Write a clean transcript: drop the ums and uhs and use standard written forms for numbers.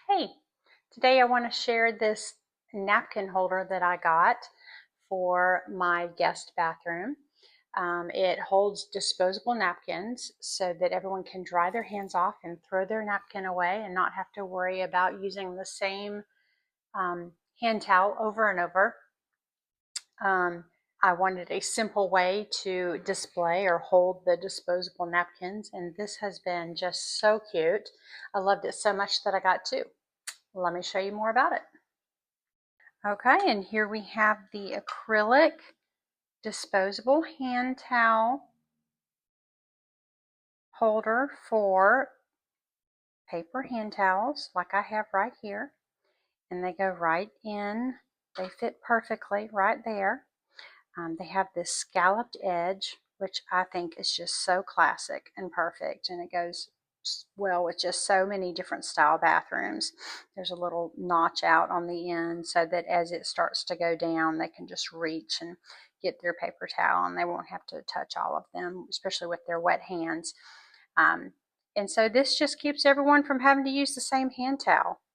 Hey, today I want to share this napkin holder that I got for my guest bathroom. It holds disposable napkins so that everyone can dry their hands off and throw their napkin away and not have to worry about using the same hand towel over and over. Um, I wanted a simple way to display or hold the disposable napkins, and this has been just so cute. I loved it so much that I got two. Let me show you more about it. Okay, and here we have the acrylic disposable hand towel holder for paper hand towels like I have right here. And they go right in. They fit perfectly right there. They have this scalloped edge, which I think is just so classic and perfect. And it goes well with just so many different style bathrooms. There's a little notch out on the end so that as it starts to go down, they can just reach and get their paper towel and they won't have to touch all of them, especially with their wet hands. Um, and so this just keeps everyone from having to use the same hand towel.